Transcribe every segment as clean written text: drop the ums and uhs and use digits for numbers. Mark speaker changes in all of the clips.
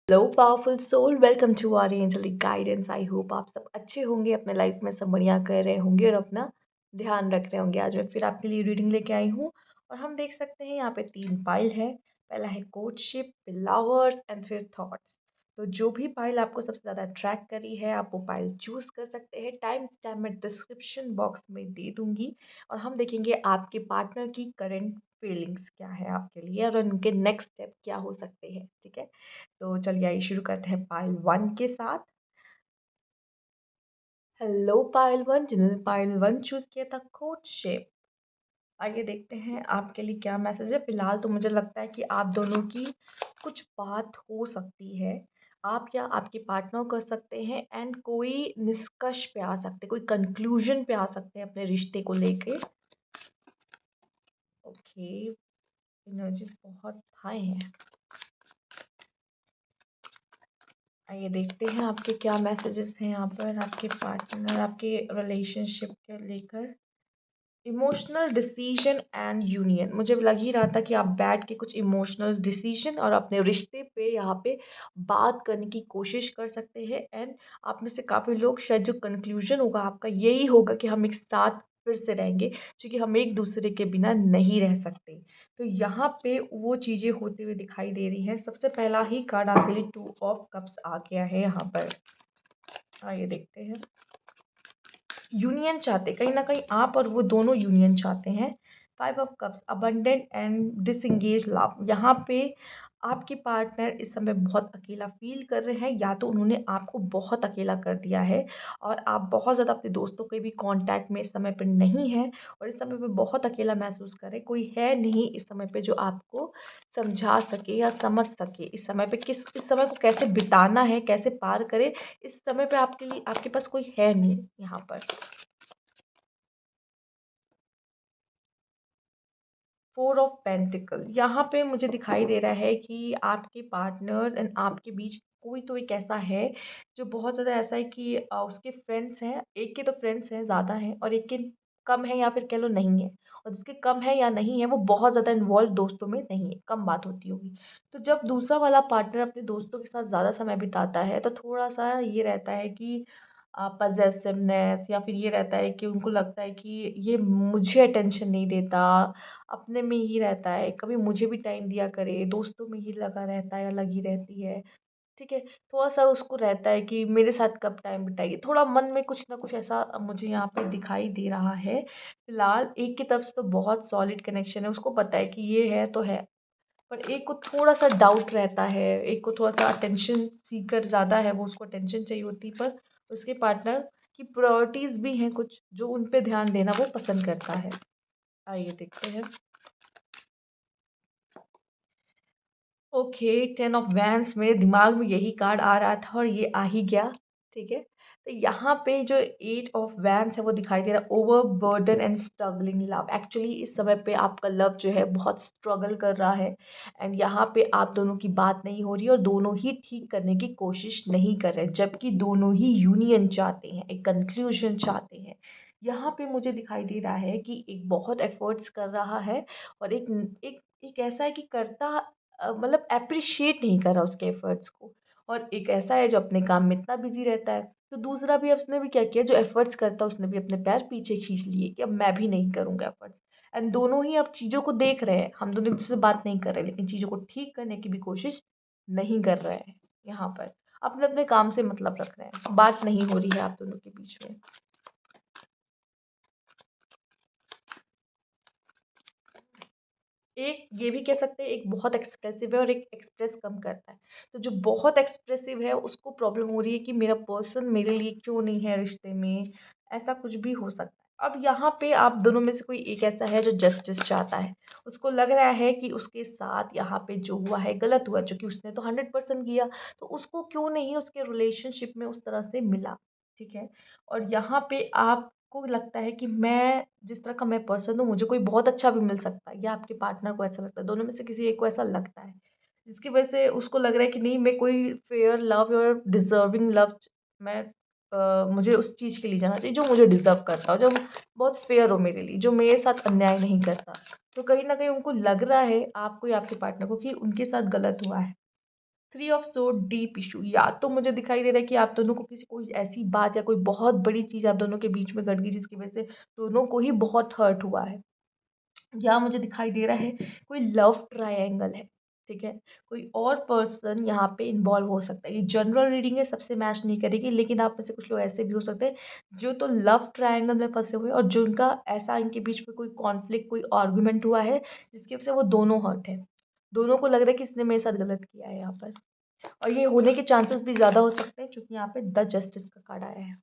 Speaker 1: Hello powerful soul, welcome to our angelic guidance. I hope आप सब अच्छे होंगे, अपने लाइफ में सब बढ़िया कर रहे होंगे और अपना ध्यान रख रहे होंगे। आज मैं फिर आपके लिए रीडिंग लेके आई हूँ और हम देख सकते हैं यहाँ पे 3 पाइल है। पहला है कोर्टशिप, लवर्स एंड फिर थॉट्स। तो जो भी पाइल आपको सबसे ज़्यादा अट्रैक्ट करी है आप वो पाइल चूज कर सकते हैं। टाइम स्टैम्प मैं डिस्क्रिप्शन बॉक्स में दे दूंगी और हम देखेंगे आपके पार्टनर की करंट फीलिंग्स क्या है आपके लिए और उनके नेक्स्ट स्टेप क्या हो सकते हैं। ठीक है, तो चलिए आइए शुरू करते हैं पाइल 1 के साथ। हेलो पाइल 1, जिन्होंने पाइल 1 चूज किया था कोर्टशिप। आइए देखते हैं आपके लिए क्या मैसेज है। फिलहाल तो मुझे लगता है कि आप दोनों की कुछ बात हो सकती है। आप या आपके पार्टनर कर सकते हैं एंड कोई निष्कर्ष पे आ सकते हैं, कोई कंक्लूजन पे आ सकते हैं अपने रिश्ते को लेके। ओके, एनर्जीज बहुत हाई हैं। आइए देखते हैं आपके क्या मैसेजेस हैं यहाँ पर आपके पार्टनर, आपके रिलेशनशिप के लेकर। इमोशनल डिसीजन एंड यूनियन, मुझे लग ही रहा था कि आप बैठ के कुछ इमोशनल डिसीजन और अपने रिश्ते पे यहाँ पे बात करने की कोशिश कर सकते हैं। एंड आप में से काफ़ी लोग शायद जो कंक्लूजन होगा आपका यही होगा कि हम एक साथ फिर से रहेंगे, क्योंकि हम एक दूसरे के बिना नहीं रह सकते। तो यहाँ पे वो चीज़ें होते हुए दिखाई दे रही हैं। सबसे पहला ही कार्ड आपके लिए 2 ऑफ कप्स आ गया है यहाँ पर। आइए देखते हैं। यूनियन चाहते, कहीं ना कहीं आप और वो दोनों यूनियन चाहते हैं। 5 of cups, abundant and disengage love. यहाँ पे आपके पार्टनर इस समय बहुत अकेला फील कर रहे हैं, या तो उन्होंने आपको बहुत अकेला कर दिया है और आप बहुत ज़्यादा अपने दोस्तों के भी कांटेक्ट में इस समय पर नहीं हैं और इस समय पे बहुत अकेला महसूस कर रहे हैं। कोई है नहीं इस समय पे जो आपको समझा सके या समझ सके इस समय पे इस समय को कैसे बिताना है, कैसे पार करे। इस समय पे आपके लिए आपके पास कोई है नहीं यहाँ पर। 4 ऑफ पेंटिकल, यहाँ पे मुझे दिखाई दे रहा है कि आपके पार्टनर एंड आपके बीच कोई तो एक ऐसा है जो बहुत ज़्यादा ऐसा है कि उसके फ्रेंड्स हैं, एक के तो फ्रेंड्स हैं, ज़्यादा हैं और एक के कम है या फिर कह लो नहीं है। और जिसके कम है या नहीं है वो बहुत ज़्यादा इन्वॉल्व दोस्तों में नहीं है, कम बात होती होगी। तो जब दूसरा वाला पार्टनर अपने दोस्तों के साथ ज़्यादा समय बिताता है तो थोड़ा सा ये रहता है कि पजेसिवनेस, या फिर ये रहता है कि उनको लगता है कि ये मुझे अटेंशन नहीं देता, अपने में ही रहता है, कभी मुझे भी टाइम दिया करे, दोस्तों में ही लगा रहता है या लगी रहती है। ठीक है, थोड़ा-सा उसको रहता है कि मेरे साथ कब टाइम बिताएगी, थोड़ा मन में कुछ ना कुछ ऐसा मुझे यहाँ पे दिखाई दे रहा है। फिलहाल एक की तरफ से तो बहुत सॉलिड कनेक्शन है, उसको पता है कि ये है तो है, पर एक को थोड़ा-सा डाउट रहता है, एक को थोड़ा-सा अटेंशन सीकर ज़्यादा है, वो उसको अटेंशन चाहिए होती है, पर उसके पार्टनर की प्रायोरिटीज़ भी हैं कुछ, जो उन पे ध्यान देना वो पसंद करता है। आइए देखते हैं। ओके, 10 ऑफ वैंड्स, मेरे दिमाग में यही कार्ड आ रहा था और ये आ ही गया। ठीक है, तो यहाँ पे जो 8 ऑफ वैंड्स है वो दिखाई दे रहा है over burden and struggling love. Actually इस समय पे आपका लव जो है बहुत स्ट्रगल कर रहा है एंड यहाँ पे आप दोनों की बात नहीं हो रही और दोनों ही ठीक करने की कोशिश नहीं कर रहे, जबकि दोनों ही यूनियन चाहते हैं, एक कंक्लूजन चाहते हैं। यहाँ पे मुझे दिखाई दे रहा है कि एक बहुत एफर्ट्स कर रहा है और एक एक ऐसा है कि करता मतलब एप्रिशिएट नहीं कर रहा उसके एफर्ट्स को, और एक ऐसा है जो अपने काम में इतना बिजी रहता है। तो दूसरा भी, अब उसने भी क्या किया, जो एफर्ट्स करता है उसने भी अपने पैर पीछे खींच लिए कि अब मैं भी नहीं करूँगा एफर्ट्स। एंड दोनों ही अब चीज़ों को देख रहे हैं, हम दोनों एक दूसरे से बात नहीं कर रहे लेकिन चीज़ों को ठीक करने की भी कोशिश नहीं कर रहे हैं। यहाँ पर अपने अपने काम से मतलब रख रहे हैं, बात नहीं हो रही है आप दोनों के बीच में। एक ये भी कह सकते हैं, एक बहुत एक्सप्रेसिव है और एक एक्सप्रेस कम करता है। तो जो बहुत एक्सप्रेसिव है उसको प्रॉब्लम हो रही है कि मेरा पर्सन मेरे लिए क्यों नहीं है रिश्ते में, ऐसा कुछ भी हो सकता है। अब यहाँ पे आप दोनों में से कोई एक ऐसा है जो जस्टिस चाहता है, उसको लग रहा है कि उसके साथ यहाँ पे जो हुआ है गलत हुआ, क्योंकि उसने तो 100% किया, तो उसको क्यों नहीं उसके रिलेशनशिप में उस तरह से मिला। ठीक है, और यहाँ पे आपको लगता है कि मैं जिस तरह का मैं पर्सन हूँ मुझे कोई बहुत अच्छा भी मिल सकता है, या आपके पार्टनर को ऐसा लगता है, दोनों में से किसी एक को ऐसा लगता है, जिसकी वजह से उसको लग रहा है कि नहीं, मैं कोई फेयर लव और डिजर्विंग लव, मैं मुझे उस चीज़ के लिए जाना चाहिए जो मुझे डिजर्व करता हो, जो बहुत फेयर हो मेरे लिए, जो मेरे साथ अन्याय नहीं करता। तो कहीं ना कहीं उनको लग रहा है, आपको या आपके पार्टनर को, कि उनके साथ गलत हुआ है। Three of sword deep issue, या तो मुझे दिखाई दे रहा है कि आप दोनों को किसी कोई ऐसी बात या कोई बहुत बड़ी चीज़ आप दोनों के बीच में घट गई जिसकी वजह से दोनों को ही बहुत हर्ट हुआ है। या मुझे दिखाई दे रहा है कोई लव ट्रायंगल है, ठीक है? कोई और पर्सन यहाँ पे इन्वॉल्व हो सकता है। ये जनरल रीडिंग है, सबसे मैच नहीं करेगी, लेकिन आप में से कुछ लोग ऐसे भी हो सकते हैं जो तो लव ट्रायंगल में फँसे हुए हैं और जिनका ऐसा इनके बीच में कोई कॉन्फ्लिक्ट, कोई आर्गुमेंट हुआ है जिसकी वजह से वो दोनों हर्ट हैं। दोनों को लग रहा है कि इसने मेरे साथ गलत किया है यहाँ पर, और ये होने के चांसेस भी ज़्यादा हो सकते हैं क्योंकि यहाँ पे द जस्टिस का कार्ड आया है।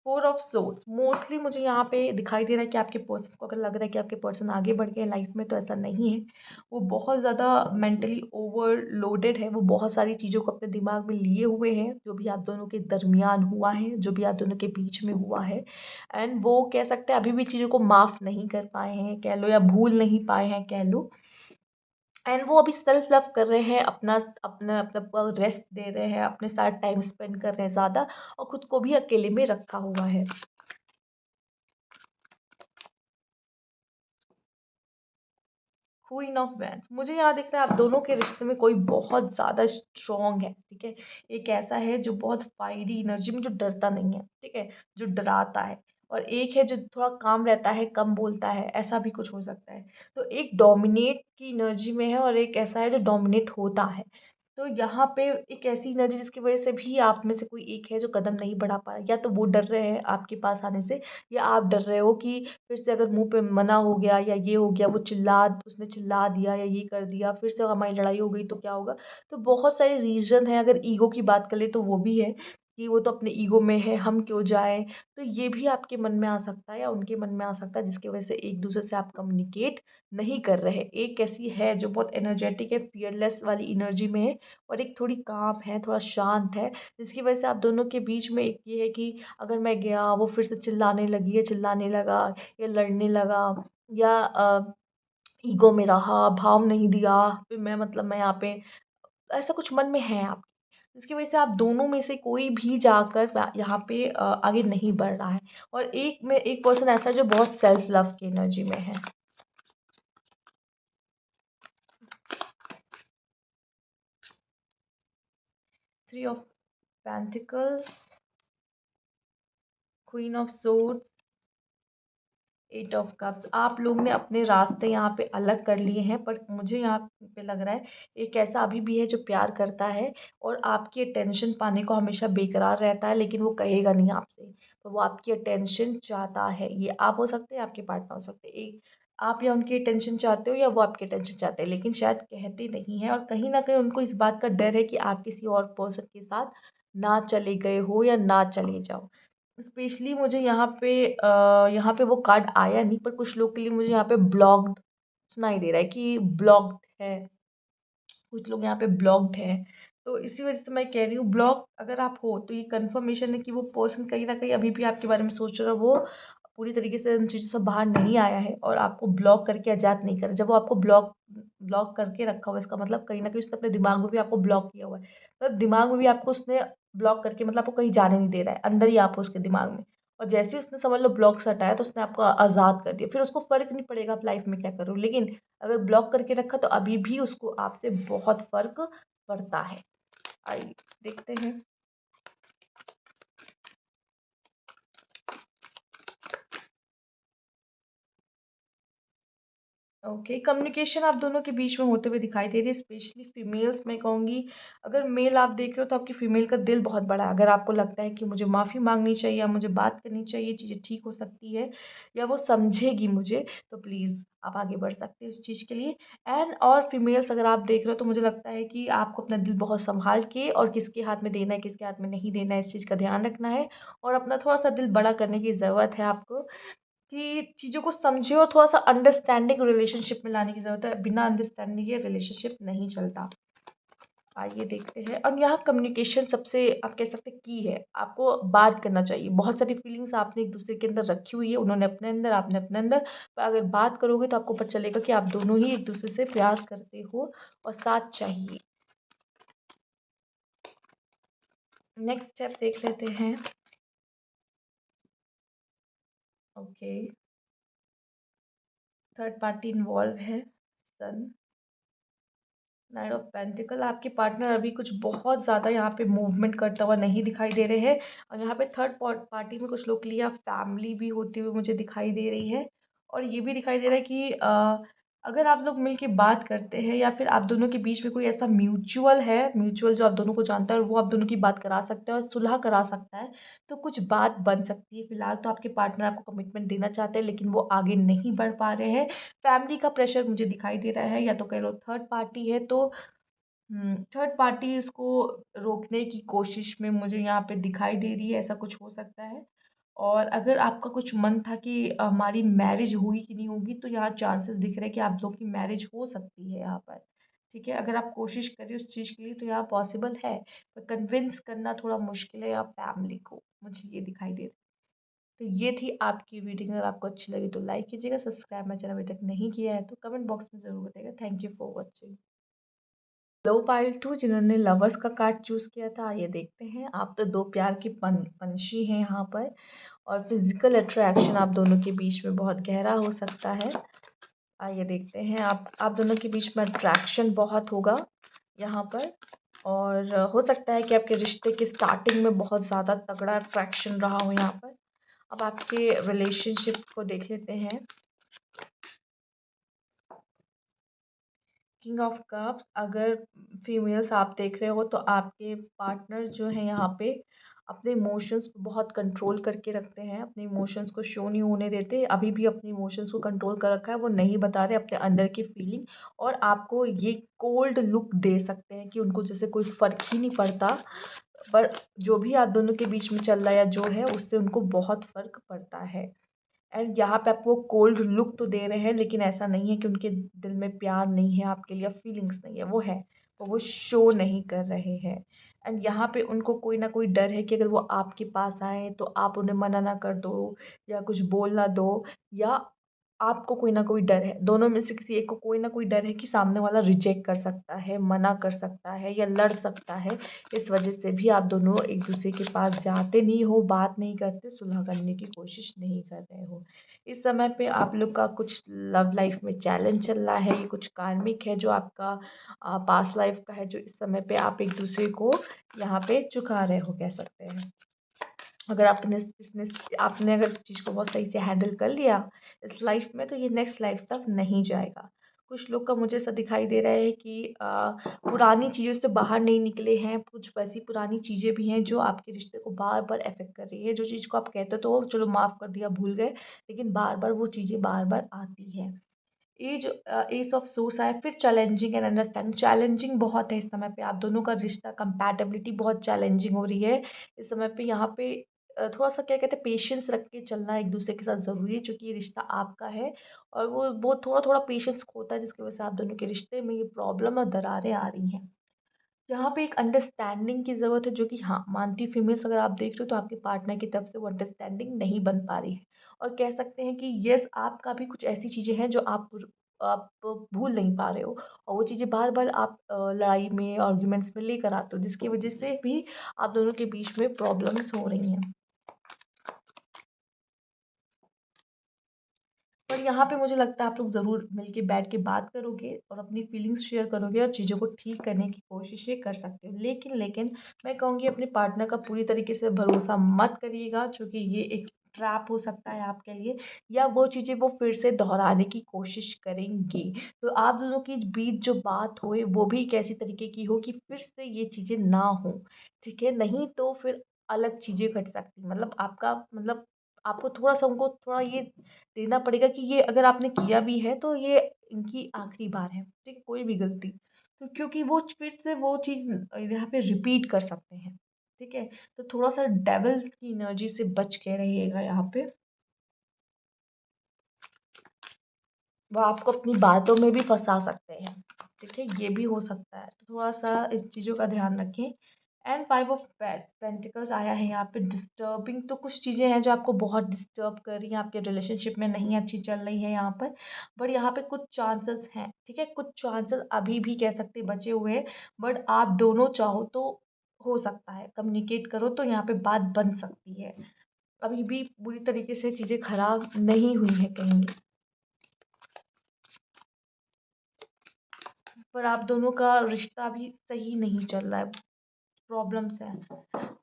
Speaker 1: फोर ऑफ सोर्ड्स, मोस्टली मुझे यहाँ पे दिखाई दे रहा है कि आपके पर्सन को अगर लग रहा है कि आपके पर्सन आगे बढ़ गए लाइफ में, तो ऐसा नहीं है। वो बहुत ज़्यादा मेंटली ओवरलोडेड है, वो बहुत सारी चीज़ों को अपने दिमाग में लिए हुए हैं, जो भी आप दोनों के दरमियान हुआ है, जो भी आप दोनों के बीच में हुआ है। एंड वो कह सकते हैं अभी भी चीज़ों को माफ़ नहीं कर पाए हैं कह लो, या भूल नहीं पाए हैं कह लो। एंड वो अभी सेल्फ लव कर रहे हैं, अपना अपना अपना रेस्ट दे रहे हैं, अपने साथ टाइम स्पेंड कर रहे हैं ज़्यादा, और खुद को भी अकेले में रखा हुआ है। क्वीन ऑफ वैंस, मुझे यहाँ दिख रहा है आप दोनों के रिश्ते में कोई बहुत ज़्यादा स्ट्रॉन्ग है, ठीक है? एक ऐसा है जो बहुत फायरी एनर्जी में, जो डरता नहीं है, ठीक है? जो डराता है। और एक है जो थोड़ा काम रहता है, कम बोलता है, ऐसा भी कुछ हो सकता है। तो एक डोमिनेट की एनर्जी में है और एक ऐसा है जो डोमिनेट होता है। तो यहाँ पे एक ऐसी एनर्जी जिसकी वजह से भी आप में से कोई एक है जो कदम नहीं बढ़ा पा रहा, या तो वो डर रहे हैं आपके पास आने से, या आप डर रहे हो कि फिर से अगर मुंह पे मना हो गया या ये हो गया, वो उसने चिल्ला दिया या ये कर दिया, फिर से हमारी लड़ाई हो गई तो क्या होगा। तो बहुत सारे रीज़न है, अगर ईगो की बात करें तो वो भी है कि वो तो अपने ईगो में है, हम क्यों जाएं। तो ये भी आपके मन में आ सकता है या उनके मन में आ सकता है, जिसकी वजह से एक दूसरे से आप कम्युनिकेट नहीं कर रहे। एक ऐसी है जो बहुत एनर्जेटिक है, फियरलेस वाली एनर्जी में है, और एक थोड़ी काम है, थोड़ा शांत है, जिसकी वजह से आप दोनों के बीच में एक ये है कि अगर मैं गया, वो फिर से चिल्लाने लगी या चिल्लाने लगा या लड़ने लगा, या ईगो में रहा, भाव नहीं दिया, फिर मैं मतलब मैं यहाँ पे, ऐसा कुछ मन में है आप, जिसकी वजह से आप दोनों में से कोई भी जाकर यहाँ पे आगे नहीं बढ़ रहा है। और एक पर्सन ऐसा है जो बहुत सेल्फ लव की एनर्जी में है। Three of pentacles, queen of swords, eight of cups, आप लोग ने अपने रास्ते यहाँ पे अलग कर लिए हैं, पर मुझे यहाँ पे लग रहा है एक ऐसा अभी भी है जो प्यार करता है और आपकी अटेंशन पाने को हमेशा बेकरार रहता है, लेकिन वो कहेगा नहीं आपसे, तो वो आपकी अटेंशन चाहता है। ये आप हो सकते हैं, आपके पार्टनर हो सकते हैं, एक आप या उनकी अटेंशन चाहते हो या वो आपकी अटेंशन चाहते हैं, लेकिन शायद कहते नहीं है, और कहीं ना कहीं उनको इस बात का डर है कि आप किसी और पर्सन के साथ ना चले गए हो या ना चले जाओ। स्पेशली मुझे यहाँ पे वो कार्ड आया नहीं, पर कुछ लोग के लिए मुझे यहाँ पे ब्लॉक्ड सुनाई दे रहा है कि ब्लॉक्ड है, कुछ लोग यहाँ पे ब्लॉक्ड हैं। तो इसी वजह से मैं कह रही हूँ, ब्लॉक अगर आप हो तो ये कंफर्मेशन है कि वो पर्सन कहीं ना कहीं अभी भी आपके बारे में सोच रहा है, वो पूरी तरीके से उन चीज़ों से बाहर नहीं आया है और आपको ब्लॉक करके आज़ाद नहीं कर, जब वो आपको ब्लॉक ब्लॉक करके रखा हुआ है, इसका मतलब कहीं ना कहीं उसने अपने दिमाग में भी आपको ब्लॉक किया हुआ है, मतलब दिमाग में भी आपको उसने ब्लॉक करके, मतलब आपको कहीं जाने नहीं दे रहा है, अंदर ही आप हो उसके दिमाग में। और जैसे ही उसने समझ लो ब्लॉक से हटाया, तो उसने आपको आज़ाद कर दिया, फिर उसको फ़र्क नहीं पड़ेगा आप लाइफ में क्या करो, लेकिन अगर ब्लॉक करके रखा तो अभी भी उसको आपसे बहुत फ़र्क पड़ता है। आइए देखते हैं। ओके, कम्युनिकेशन आप दोनों के बीच में होते हुए दिखाई दे रही है, स्पेशली फीमेल्स मैं कहूँगी। अगर मेल आप देख रहे हो तो आपकी फीमेल का दिल बहुत बड़ा है, अगर आपको लगता है कि मुझे माफ़ी मांगनी चाहिए या मुझे बात करनी चाहिए, चीज़ें ठीक हो सकती है या वो समझेगी मुझे, तो प्लीज़ आप आगे बढ़ सकते हो इस चीज़ के लिए। एंड और फीमेल्स अगर आप देख रहे हो तो मुझे लगता है कि आपको अपना दिल बहुत संभाल के, और किसके हाथ में देना है किसके हाथ में नहीं देना है, इस चीज़ का ध्यान रखना है, और अपना थोड़ा सा दिल बड़ा करने की ज़रूरत है आपको, कि चीज़ों को समझे और थोड़ा-सा अंडरस्टैंडिंग रिलेशनशिप में लाने की ज़रूरत है। बिना अंडरस्टैंडिंग के रिलेशनशिप नहीं चलता। आइए देखते हैं, और यहाँ कम्युनिकेशन सबसे आप कह सकते हैं की है। आपको बात करना चाहिए। बहुत सारी फीलिंग्स आपने एक-दूसरे के अंदर रखी हुई है, उन्होंने अपने अंदर, आपने अपने अंदर। पर अगर बात करोगे तो आपको पता चलेगा कि आप दोनों ही एक-दूसरे से प्यार करते हो और साथ चाहिए। नेक्स्ट स्टेप देख लेते हैं। ओके, थर्ड पार्टी इन्वॉल्व है। सन, नाइट ऑफ पेंटिकल। आपके पार्टनर अभी कुछ बहुत ज़्यादा यहाँ पे मूवमेंट करता हुआ नहीं दिखाई दे रहे हैं। और यहाँ पे थर्ड पार्टी में कुछ लोग के लिए या फैमिली भी होती हुई मुझे दिखाई दे रही है। और ये भी दिखाई दे रहा है कि अगर आप लोग मिलके बात करते हैं या फिर आप दोनों के बीच में कोई ऐसा म्यूचुअल जो आप दोनों को जानता है और वो आप दोनों की बात करा सकता है और सुलह करा सकता है, तो कुछ बात बन सकती है। फिलहाल तो आपके पार्टनर आपको कमिटमेंट देना चाहते हैं लेकिन वो आगे नहीं बढ़ पा रहे हैं। फैमिली का प्रेशर मुझे दिखाई दे रहा है, या तो कह लो थर्ड पार्टी है, तो थर्ड पार्टी इसको रोकने की कोशिश में मुझे यहाँ पे दिखाई दे रही है, ऐसा कुछ हो सकता है। और अगर आपका कुछ मन था कि हमारी मैरिज होगी कि नहीं होगी, तो यहाँ चांसेस दिख रहे हैं कि आप लोग की मैरिज हो सकती है यहाँ पर। ठीक है, अगर आप कोशिश करें उस चीज़ के लिए तो यहाँ पॉसिबल है, पर कन्विंस करना थोड़ा मुश्किल है यहाँ फैमिली को, मुझे ये दिखाई दे रहा है। तो ये थी आपकी रीडिंग। अगर आपको अच्छी लगी तो लाइक कीजिएगा, सब्सक्राइब मेरा चैनल अभी तक नहीं किया है तो कमेंट बॉक्स में ज़रूर बताइएगा। Thank you for watching. Low pile 2 जिन्होंने लवर्स का कार्ड चूज़ किया था, आइए देखते हैं। आप तो दो प्यार की पंछी हैं यहाँ पर, और फिजिकल अट्रैक्शन आप दोनों के बीच में बहुत गहरा हो सकता है। आइए देखते हैं, आप दोनों के बीच में अट्रैक्शन बहुत होगा यहाँ पर। और हो सकता है कि आपके रिश्ते के स्टार्टिंग में बहुत ज़्यादा तगड़ा अट्रैक्शन रहा हो यहाँ पर। अब आपके रिलेशनशिप को देख लेते हैं। किंग ऑफ कप्स, अगर फीमेल्स आप देख रहे हो तो आपके पार्टनर जो है यहाँ पे अपने इमोशंस पे बहुत कंट्रोल करके रखते हैं, अपने इमोशंस को शो नहीं होने देते। अभी भी अपने इमोशंस को कंट्रोल कर रखा है, वो नहीं बता रहे अपने अंदर की फीलिंग। और आपको ये कोल्ड लुक दे सकते हैं कि उनको जैसे कोई फ़र्क ही नहीं पड़ता, पर जो भी आप दोनों के बीच में चल रहा है या जो है उससे उनको बहुत फ़र्क पड़ता है। एंड यहाँ पे आपको कोल्ड लुक तो दे रहे हैं, लेकिन ऐसा नहीं है कि उनके दिल में प्यार नहीं है आपके लिए, फीलिंग्स नहीं है, वो है, पर वो शो नहीं कर रहे हैं। एंड यहाँ पे उनको कोई ना कोई डर है कि अगर वो आपके पास आए तो आप उन्हें मना ना कर दो या कुछ बोल ना दो, या आपको कोई ना कोई डर है, दोनों में से किसी एक को कोई ना कोई डर है कि सामने वाला रिजेक्ट कर सकता है, मना कर सकता है या लड़ सकता है। इस वजह से भी आप दोनों एक दूसरे के पास जाते नहीं हो, बात नहीं करते, सुलह करने की कोशिश नहीं कर रहे हो। इस समय पे आप लोग का कुछ लव लाइफ में चैलेंज चल रहा है, ये कुछ कार्मिक है जो आपका पास्ट लाइफ का है, जो इस समय पे आप एक दूसरे को यहाँ पे चुका रहे हो, कह सकते हैं। अगर आपने अगर इस चीज़ को बहुत सही से हैंडल कर लिया इस लाइफ में, तो ये नेक्स्ट लाइफ तक नहीं जाएगा। कुछ लोग का मुझे ऐसा दिखाई दे रहा है कि पुरानी चीज़ों से बाहर नहीं निकले हैं, कुछ वैसी पुरानी चीज़ें भी हैं जो आपके रिश्ते को बार बार अफेक्ट कर रही है। जो चीज़ को आप कहते तो चलो माफ़ कर दिया, भूल गए, लेकिन बार बार वो चीज़ें बार बार आती हैं। ये जो एस ऑफ सोर्स आया, फिर चैलेंजिंग एंड अंडरस्टैंडिंग, चैलेंजिंग बहुत है इस समय पे। आप दोनों का रिश्ता कंपैटिबिलिटी बहुत चैलेंजिंग हो रही है इस समय पे। यहाँ पे थोड़ा सा क्या कहते हैं, पेशेंस रख के चलना एक दूसरे के साथ ज़रूरी है, क्योंकि ये रिश्ता आपका है। और वो थोड़ा थोड़ा पेशेंस खोता है, जिसकी वजह से आप दोनों के रिश्ते में ये प्रॉब्लम और दरारें आ रही हैं। यहाँ पे एक अंडरस्टैंडिंग की ज़रूरत है, जो कि हाँ, मानती फीमेल्स अगर आप देख रहे हो तो आपके पार्टनर की तरफ से वो अंडरस्टैंडिंग नहीं बन पा रही है। और कह सकते हैं कि येस, आपका भी कुछ ऐसी चीज़ें हैं जो आप भूल नहीं पा रहे हो, और वो चीज़ें बार बार आप लड़ाई में, आर्ग्यूमेंट्स में लेकर आते हो, जिसकी वजह से भी आप दोनों के बीच में प्रॉब्लम्स हो रही हैं। पर यहाँ पे मुझे लगता है आप लोग ज़रूर मिलके बैठ के बात करोगे और अपनी फीलिंग्स शेयर करोगे और चीज़ों को ठीक करने की कोशिशें कर सकते हो। लेकिन मैं कहूँगी अपने पार्टनर का पूरी तरीके से भरोसा मत करिएगा, क्योंकि ये एक ट्रैप हो सकता है आपके लिए, या वो चीज़ें वो फिर से दोहराने की कोशिश करेंगी। तो आप दोनों के बीच जो बात होए वो भी एक ऐसी तरीके की हो कि फिर से ये चीज़ें ना हो, ठीक है? नहीं तो फिर अलग चीज़ें घट सकती, मतलब आपका मतलब आपको थोड़ा-सा उनको थोड़ा ये देना पड़ेगा कि ये अगर आपने किया भी है तो ये इनकी आखिरी बार है, ठीक है? कोई भी गलती। तो क्योंकि वो फिर से वो चीज़ यहाँ पे रिपीट कर सकते हैं, ठीक है? तो थोड़ा-सा डेविल की एनर्जी से बच के रहिएगा यहाँ पे। वो आपको अपनी बातों में भी फँसा सकते हैं, ठीक है? ये भी हो सकता है, तो थोड़ा-सा इस चीज़ों का ध्यान रखें। एंड 5 ऑफ पेंटिकल्स आया है यहाँ पे, डिस्टर्बिंग, तो कुछ चीज़ें हैं जो आपको बहुत डिस्टर्ब कर रही हैं, आपके रिलेशनशिप में नहीं अच्छी चल रही है यहाँ पर। बट यहाँ पे कुछ चांसेस हैं, ठीक है? कुछ चांसेस अभी भी कह सकते हैं बचे हुए हैं, बट आप दोनों चाहो तो हो सकता है, कम्युनिकेट करो तो यहाँ पे बात बन सकती है। अभी भी पूरी तरीके से चीज़ें खराब नहीं हुई हैं कहीं भी। पर आप दोनों का रिश्ता अभी सही नहीं चल रहा है, प्रॉब्लम्स हैं।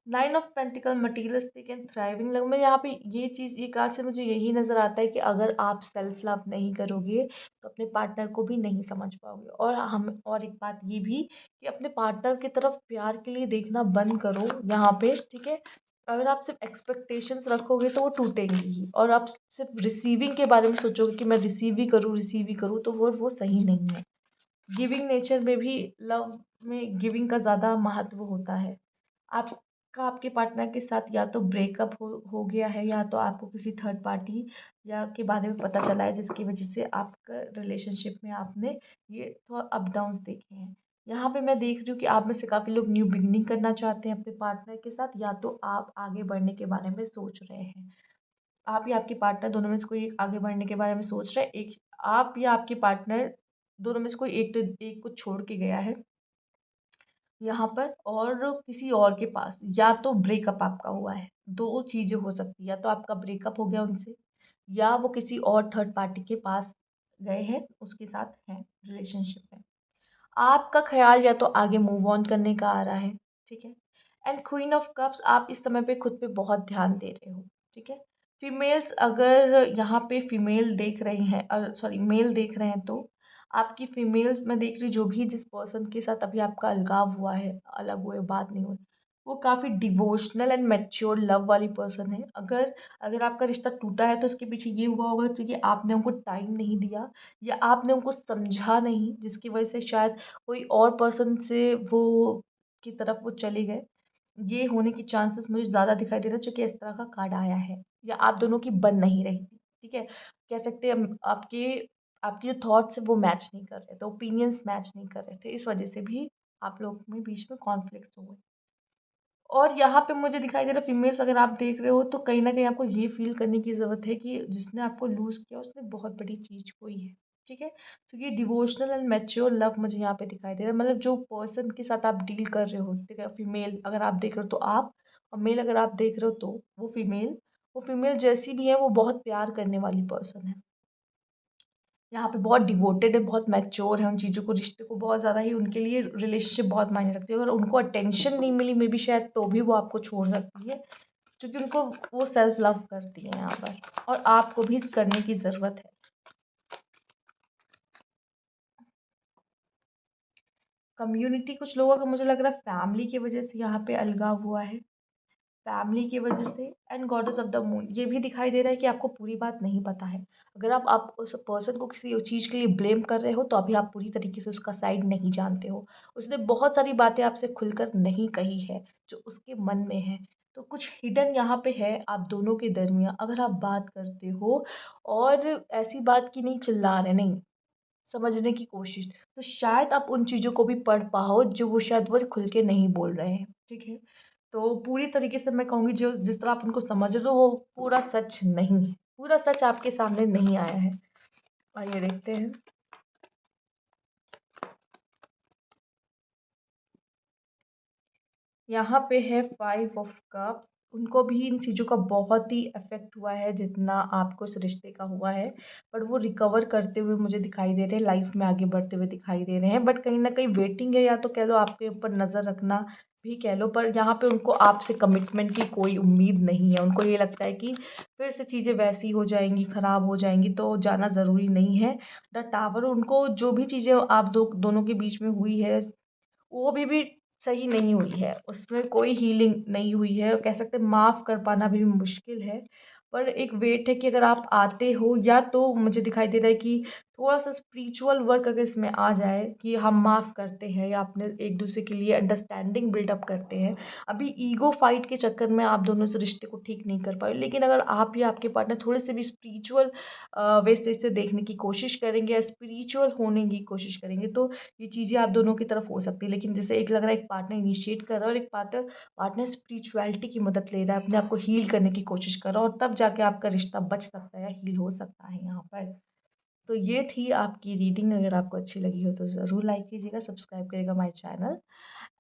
Speaker 1: 9 of pentacle materialistic and thriving love में यहाँ पे ये चीज़, ये कार्ड से मुझे यही नज़र आता है कि अगर आप सेल्फ लव नहीं करोगे तो अपने पार्टनर को भी नहीं समझ पाओगे। और एक बात ये भी कि अपने पार्टनर की तरफ प्यार के लिए देखना बंद करो यहाँ पे, ठीक है। अगर आप सिर्फ एक्सपेक्टेशंस रखोगे तो वो टूटेंगी ही, और आप सिर्फ रिसीविंग के बारे में सोचोगे कि मैं रिसीव ही करूँ, तो वो सही नहीं है। गिविंग नेचर में भी, लव में गिविंग का ज़्यादा महत्व होता है। आपका आपके पार्टनर के साथ या तो ब्रेकअप हो गया है, या तो आपको किसी थर्ड पार्टी या के बारे में पता चला है, जिसकी वजह से आपका रिलेशनशिप में आपने ये थोड़ा अप डाउन्स देखे हैं। यहाँ पे मैं देख रही हूँ कि आप में से काफ़ी लोग न्यू बिगिनिंग करना चाहते हैं अपने पार्टनर के साथ, या तो आप आगे बढ़ने के बारे में सोच रहे हैं। आप या आपके पार्टनर दोनों में से कोई एक आगे बढ़ने के बारे में सोच रहा है। एक आप या आपके पार्टनर दोनों में से कोई एक, तो एक को छोड़ के गया है यहाँ पर, और किसी और के पास, या तो ब्रेकअप आपका हुआ है। दो चीज़ें हो सकती है, या तो आपका ब्रेकअप हो गया उनसे, या वो किसी और थर्ड पार्टी के पास गए हैं, उसके साथ हैं रिलेशनशिप में। आपका ख्याल या तो आगे मूव ऑन करने का आ रहा है, ठीक है। एंड क्वीन ऑफ कप्स, आप इस समय पे खुद पे बहुत ध्यान दे रहे हो, ठीक है। फीमेल्स, अगर यहाँ पे फीमेल देख रहे हैं, सॉरी मेल देख रहे हैं, तो आपकी फीमेल्स मैं देख रही हूँ, जो भी जिस पर्सन के साथ अभी आपका अलगाव हुआ है, अलग हुए बात नहीं हुई, वो काफ़ी डिवोशनल एंड मैच्योर लव वाली पर्सन है। अगर अगर आपका रिश्ता टूटा है तो उसके पीछे ये हुआ होगा क्योंकि आपने उनको टाइम नहीं दिया, या आपने उनको समझा नहीं, जिसकी वजह से शायद कोई और पर्सन से वो की तरफ वो चले गए। ये होने की चांसेस मुझे ज़्यादा दिखाई दे रहा है, चूँकि इस तरह का कार्ड आया है, या आप दोनों की बन नहीं रही थी, ठीक है। कह सकते हैं आपके आपके जो थॉट्स हैं वो मैच नहीं कर रहे थे, ओपिनियंस मैच नहीं कर रहे थे, इस वजह से भी आप लोग में बीच में कॉन्फ्लिक्ट्स हुए। और यहाँ पे मुझे दिखाई दे रहा है, फीमेल्स अगर आप देख रहे हो तो कहीं न कहीं आपको ये फ़ील करने की ज़रूरत है कि जिसने आपको लूज़ किया उसने बहुत बड़ी चीज़ खोई है, ठीक है? तो ये डिवोशनल एंड मैच्योर लव मुझे यहाँ पे दिखाई दे रहा है, मतलब जो पर्सन के साथ आप डील कर रहे हो, ठीक है? फीमेल अगर आप देख रहे हो तो आप, और मेल अगर आप देख रहे हो तो वो फीमेल जैसी भी है वो बहुत प्यार करने वाली पर्सन है। यहाँ पे बहुत डिवोटेड है, बहुत मैच्योर है उन चीज़ों को, रिश्ते को बहुत ज़्यादा ही, उनके लिए रिलेशनशिप बहुत मायने रखती है। अगर उनको अटेंशन नहीं मिली मे बी शायद, तो भी वो आपको छोड़ सकती है, क्योंकि उनको वो सेल्फ लव करती हैं यहाँ पर, और आपको भी करने की ज़रूरत है। कम्युनिटी, कुछ लोगों का मुझे लग रहा है फैमिली की वजह से यहाँ पे अलगाव हुआ है, फैमिली की वजह से। And goddess of the moon, ये भी दिखाई दे रहा है कि आपको पूरी बात नहीं पता है। अगर आप उस पर्सन को किसी चीज़ के लिए ब्लेम कर रहे हो तो अभी आप पूरी तरीके से उसका साइड नहीं जानते हो। उसने बहुत सारी बातें आपसे खुलकर नहीं कही है जो उसके मन में है, तो कुछ हिडन यहाँ पे है आप दोनों के दरमियान। अगर आप बात करते हो, और ऐसी बात की नहीं, चिल्ला रहे नहीं, समझने की कोशिश, तो शायद आप उन चीज़ों को भी पढ़ पाओ जो वो शायद वो खुल के नहीं बोल रहे हैं, ठीक है। तो पूरी तरीके से मैं कहूँगी, जो जिस तरह आप उनको समझ रहे हो वो पूरा सच नहीं है, पूरा सच आपके सामने नहीं आया है। आइए देखते हैं। यहाँ पे है 5 ऑफ कप्स। उनको भी इन चीज़ों का बहुत ही इफ़ेक्ट हुआ है जितना आपको इस रिश्ते का हुआ है। बट वो रिकवर करते हुए मुझे दिखाई दे रहे हैं, लाइफ़ में आगे बढ़ते हुए दिखाई दे रहे हैं। बट कहीं न कहीं वेटिंग है, या तो कह लो आपके ऊपर नज़र रखना भी कह लो, पर यहाँ पे उनको आपसे कमिटमेंट की कोई उम्मीद नहीं है। उनको ये लगता है कि फिर से चीज़ें वैसी हो जाएँगी, ख़राब हो जाएँगी, तो जाना ज़रूरी नहीं है। द टावर, उनको जो भी चीज़ें आप दोनों के बीच में हुई है वो अभी भी सही नहीं हुई है, उसमें कोई हीलिंग नहीं हुई है, कह सकते हैं माफ़ कर पाना भी मुश्किल है। पर एक वेट है कि अगर आप आते हो, या तो मुझे दिखाई दे रहा है कि थोड़ा-सा स्पिरिचुअल वर्क अगर इसमें आ जाए कि हम माफ़ करते हैं, या अपने एक-दूसरे के लिए अंडरस्टैंडिंग बिल्डअप करते हैं। अभी ईगो फाइट के चक्कर में आप दोनों इस रिश्ते को ठीक नहीं कर पाए, लेकिन अगर आप या आपके पार्टनर थोड़े से भी स्पिरिचुअल वे से इसे देखने की कोशिश करेंगे, या स्पिरिचुअल होने की कोशिश करेंगे, तो ये चीज़ें आप दोनों की तरफ हो सकती है। लेकिन जैसे एक लग रहा है, एक पार्टनर इनिशिएट कर रहा है, और एक पार्टनर पार्टनर स्पिरिचुअलिटी की मदद ले रहा है, अपने आप को हील करने की कोशिश कर रहा है, और तब जाके आपका रिश्ता बच सकता है या हील हो सकता है यहाँ पर। तो ये थी आपकी रीडिंग। अगर आपको अच्छी लगी हो तो ज़रूर लाइक कीजिएगा, सब्सक्राइब करिएगा my channel,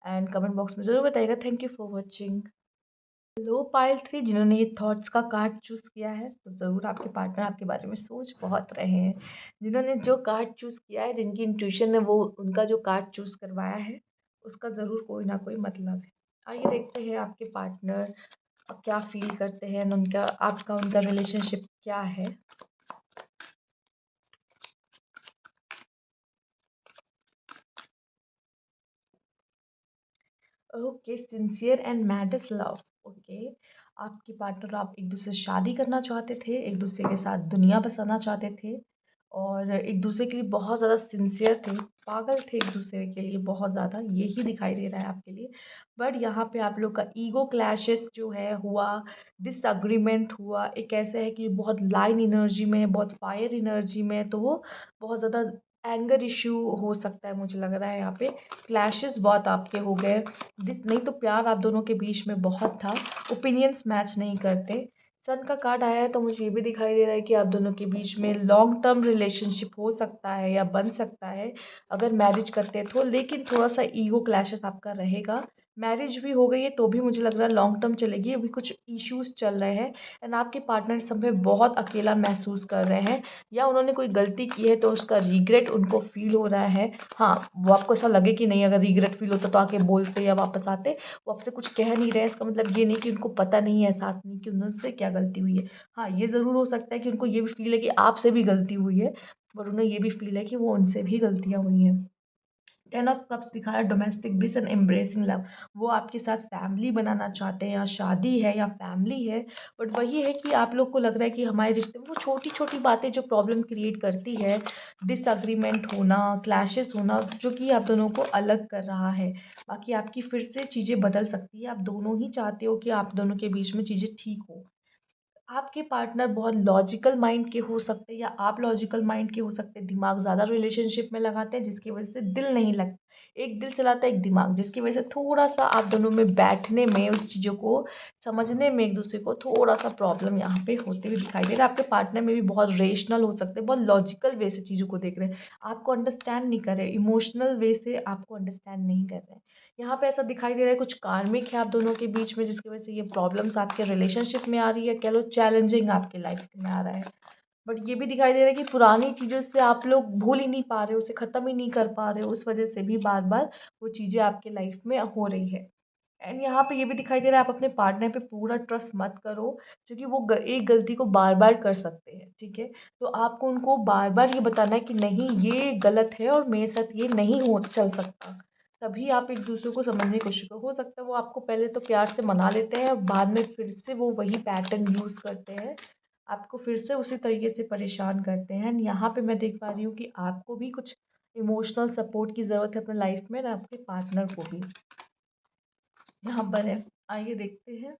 Speaker 1: and comment box में ज़रूर बताइएगा। Thank you for watching. Low pile 3 जिन्होंने ये थॉट्स का कार्ड चूज़ किया है, तो ज़रूर आपके पार्टनर आपके बारे में सोच बहुत रहे हैं। जिन्होंने जो कार्ड चूज़ किया है, जिनकी इंट्यूशन ने वो उनका जो कार्ड चूज़ करवाया है, उसका ज़रूर कोई ना कोई मतलब है। आइए देखते हैं आपके पार्टनर क्या फ़ील करते हैं, उनका आपका उनका रिलेशनशिप क्या है? ओके, सिंसियर एंड मैडस लव। ओके, आपके पार्टनर आप एक दूसरे से शादी करना चाहते थे, एक दूसरे के साथ दुनिया बसाना चाहते थे और एक दूसरे के लिए बहुत ज़्यादा सिंसियर थे, पागल थे एक दूसरे के लिए बहुत ज़्यादा, यही दिखाई दे रहा है आपके लिए। बट यहाँ पे आप लोग का ईगो क्लैशेस जो है हुआ, डिसएग्रीमेंट हुआ, एक ऐसा है कि बहुत लाइन एनर्जी में है, बहुत फायर एनर्जी में है, तो वो बहुत ज़्यादा एंगर इश्यू हो सकता है, मुझे लग रहा है यहाँ पे क्लैशेस बहुत आपके हो गए। जिस नहीं तो प्यार आप दोनों के बीच में बहुत था, ओपिनियंस मैच नहीं करते। सन का कार्ड आया है तो मुझे ये भी दिखाई दे रहा है कि आप दोनों के बीच में लॉन्ग टर्म रिलेशनशिप हो सकता है या बन सकता है अगर मैरिज करते हैं तो, लेकिन थोड़ा सा ईगो क्लैशेस आपका रहेगा। मैरिज भी हो गई है तो भी मुझे लग रहा है लॉन्ग टर्म चलेगी, अभी कुछ इश्यूज चल रहे हैं एंड आपके पार्टनर इस समय बहुत अकेला महसूस कर रहे हैं या उन्होंने कोई गलती की है तो उसका रिग्रेट उनको फील हो रहा है। हाँ, वो आपको ऐसा लगे कि नहीं, अगर रिग्रेट फील होता तो आके बोलते या वापस आते, वो आपसे कुछ कह नहीं रहे, इसका मतलब ये नहीं कि उनको पता नहीं है, एहसास नहीं कि उनसे क्या गलती हुई है। हाँ, ये ज़रूर हो सकता है कि उनको ये भी फ़ील है कि आपसे भी गलती हुई है, पर उन्हें ये भी फ़ील है कि वो उनसे भी गलतियाँ हुई हैं। 10 ऑफ कप्स दिखाया domestic bliss and embracing love. वो आपके साथ फैमिली बनाना चाहते हैं या शादी है या फैमिली है, बट वही है कि आप लोग को लग रहा है कि हमारे रिश्ते में वो छोटी-छोटी बातें जो प्रॉब्लम क्रिएट करती है, डिसएग्रीमेंट होना, क्लैशेस होना, जो कि आप दोनों को अलग कर रहा है। बाकी आपकी फिर से चीज़ें बदल सकती है, आप दोनों ही चाहते हो कि आप दोनों के बीच में चीज़ें ठीक हो। आपके पार्टनर बहुत लॉजिकल माइंड के हो सकते हैं या आप लॉजिकल माइंड के हो सकते हैं, दिमाग ज़्यादा रिलेशनशिप में लगाते हैं जिसकी वजह से दिल नहीं लगता। एक दिल चलाता है एक दिमाग, जिसकी वजह से थोड़ा-सा आप दोनों में बैठने में, उस चीज़ों को समझने में एक-दूसरे को थोड़ा-सा प्रॉब्लम यहाँ पे होते हुए दिखाई दे रहा है। आपके पार्टनर में भी बहुत रेशनल हो सकते हैं, बहुत लॉजिकल वे से चीज़ों को देख रहे हैं। आपको अंडरस्टैंड नहीं कर रहे, इमोशनल वे से आपको अंडरस्टैंड नहीं कर रहे हैं। यहाँ पे ऐसा दिखाई दे रहा है कुछ कार्मिक है आप दोनों के बीच में जिसकी वजह से ये प्रॉब्लम्स आपके रिलेशनशिप में आ रही है, कह लो चैलेंजिंग आपके लाइफ में आ रहा है। बट ये भी दिखाई दे रहा है कि पुरानी चीज़ों से आप लोग भूल ही नहीं पा रहे हो, उसे ख़त्म ही नहीं कर पा रहे हो, उस वजह से भी बार बार वो चीज़ें आपके लाइफ में हो रही है। एंड यहाँ पे ये भी दिखाई दे रहा है आप अपने पार्टनर पे पूरा ट्रस्ट मत करो, क्योंकि वो एक गलती को बार बार कर सकते हैं, ठीक है। तो आपको उनको बार बार ये बताना है कि नहीं, ये गलत है और मेरे साथ ये नहीं हो चल सकता। तभी आप एक दूसरे को समझने की कोशिश करो। हो सकता है वो आपको पहले तो प्यार से मना लेते हैं, बाद में फिर से वो वही पैटर्न यूज़ करते हैं, आपको फिर से उसी तरीके से परेशान करते हैं। एंड यहाँ पे मैं देख पा रही हूँ कि आपको भी कुछ इमोशनल सपोर्ट की ज़रूरत है अपने लाइफ में और आपके पार्टनर को भी यहाँ पर है। आइए देखते हैं।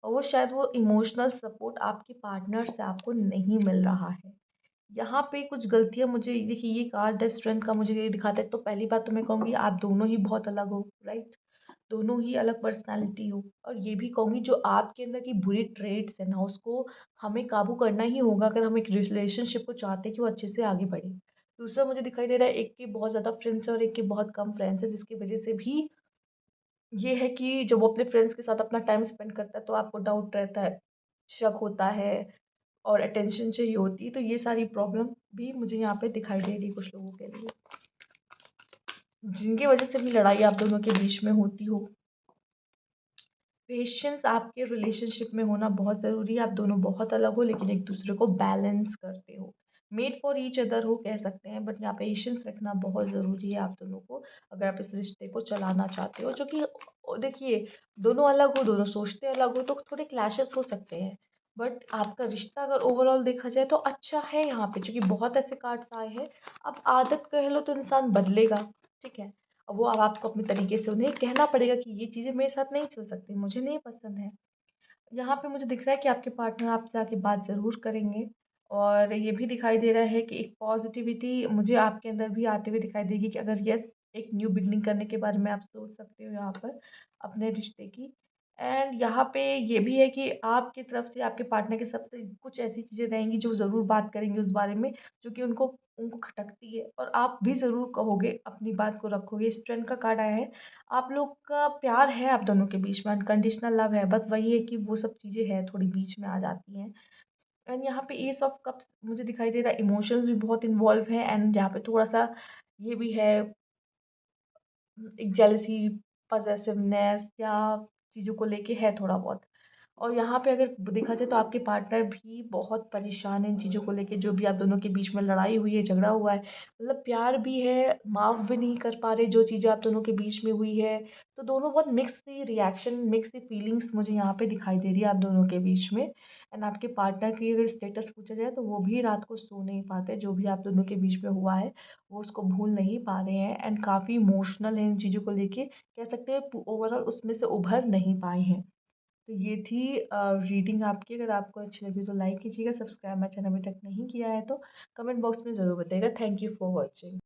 Speaker 1: और वो शायद वो इमोशनल सपोर्ट आपके पार्टनर से आपको नहीं मिल रहा है। यहाँ पे कुछ गलतियाँ मुझे देखिए, ये कार्ड द स्ट्रेंथ का मुझे ये दिखाता है, तो पहली बात तो मैं कहूँगी आप दोनों ही बहुत अलग हो, राइट? दोनों ही अलग पर्सनैलिटी हो, और ये भी कहूँगी जो आपके अंदर की बुरी ट्रेड्स है ना, उसको हमें काबू करना ही होगा अगर हम एक रिलेशनशिप को चाहते हैं कि वो अच्छे से आगे बढ़े। दूसरा मुझे दिखाई दे रहा है एक के बहुत ज़्यादा फ्रेंड्स हैं और एक के बहुत कम फ्रेंड्स हैं, जिसकी वजह से भी ये है कि जब वो अपने फ्रेंड्स के साथ अपना टाइम स्पेंड करता है तो आपको डाउट रहता है, शक होता है और अटेंशन चाहिए होती है। तो ये सारी प्रॉब्लम भी मुझे यहाँ पे दिखाई दे रही है कुछ लोगों के लिए, जिनकी वजह से भी लड़ाई आप दोनों के बीच में होती हो। पेशेंस आपके रिलेशनशिप में होना बहुत ज़रूरी है। आप दोनों बहुत अलग हो लेकिन एक दूसरे को बैलेंस करते हो। मेड फॉर ईच अदर हो कह सकते हैं, बट यहाँ पेशेंस रखना बहुत ज़रूरी है आप दोनों को, अगर आप इस रिश्ते को चलाना चाहते हो। जो कि देखिए, दोनों अलग हो, दोनों सोचते अलग हो तो थोड़े क्लैशेस हो सकते हैं। बट आपका रिश्ता अगर ओवरऑल देखा जाए तो अच्छा है यहाँ पे, क्योंकि बहुत ऐसे कार्ड्स आए हैं। अब आदत कह लो तो इंसान बदलेगा, ठीक है। वो अब आपको अपने तरीके से उन्हें कहना पड़ेगा कि ये चीज़ें मेरे साथ नहीं चल सकती, मुझे नहीं पसंद है। यहाँ पे मुझे दिख रहा है कि आपके पार्टनर आपसे आके बात ज़रूर करेंगे, और ये भी दिखाई दे रहा है कि एक पॉजिटिविटी मुझे आपके अंदर भी आते हुए दिखाई देगी कि अगर यस, एक न्यू बिगनिंग करने के बारे में आप सोच सकते हो यहाँ पर अपने रिश्ते की। एंड यहाँ पे ये भी है कि आपकी तरफ से आपके पार्टनर के साथ कुछ ऐसी चीज़ें रहेंगी जो ज़रूर बात करेंगे उस बारे में, जो कि उनको उनको खटकती है, और आप भी ज़रूर कहोगे, अपनी बात को रखोगे। स्ट्रेंथ का कार्ड आया है। आप लोग का प्यार है आप दोनों के बीच में, अनकंडीशनल लव है, बस वही है कि वो सब चीज़ें हैं थोड़ी बीच में आ जाती हैं। एंड यहाँ पे एस ऑफ कप्स मुझे दिखाई दे रहा है, इमोशंस भी बहुत इन्वॉल्व है, एंड यहाँ पे थोड़ा-सा ये भी है, एक जेलसी, पॉसेसिवनेस या चीज़ों को लेके है थोड़ा बहुत। और यहाँ पे अगर देखा जाए तो आपके पार्टनर भी बहुत परेशान है इन चीज़ों को लेके, जो भी आप दोनों के बीच में लड़ाई हुई है, झगड़ा हुआ है। मतलब प्यार भी है, माफ़ भी नहीं कर पा रहे जो चीज़ें आप दोनों के बीच में हुई है। तो दोनों बहुत मिक्स सी रिएक्शन, मिक्स सी फीलिंग्स मुझे यहाँ पे दिखाई दे रही है आप दोनों के बीच में। एंड आपके पार्टनर की अगर स्टेटस पूछा जाए तो वो भी रात को सो नहीं पाते, जो भी आप दोनों के बीच में हुआ है, वो उसको भूल नहीं पा रहे हैं, एंड काफ़ी इमोशनल हैं इन चीज़ों को लेके। कह सकते हैं ओवरऑल उसमें से उभर नहीं पाए हैं। तो ये थी रीडिंग आपकी। अगर आपको अच्छी लगी तो लाइक कीजिएगा, सब्सक्राइब मेरा चैनल अभी तक नहीं किया है तो कमेंट बॉक्स में ज़रूर बताइएगा। Thank you for watching.